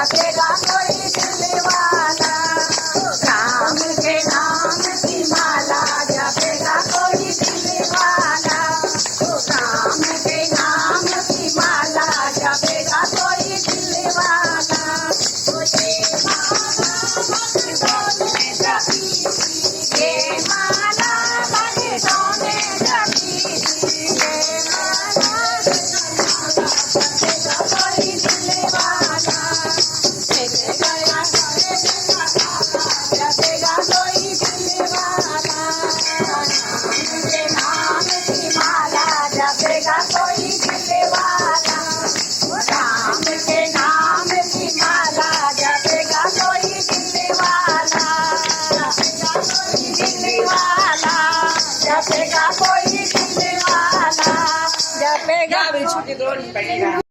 जपेगा कोई दिल वाला, राम के नाम की माला जपेगा कोई दिल वाला, राम के नाम की माला जपेगा कोई दिल वाला। ये माला भक्तों ने जपी, ये माला जपेगा कोई दिल वाला, जपेगा कोई दिल वाला, राम के नाम की माला जपेगा कोई दिल वाला, राम के नाम की माला जपेगा कोई दिल वाला, दिल वाला जपेगा कोई दिल वाला, जपेगा।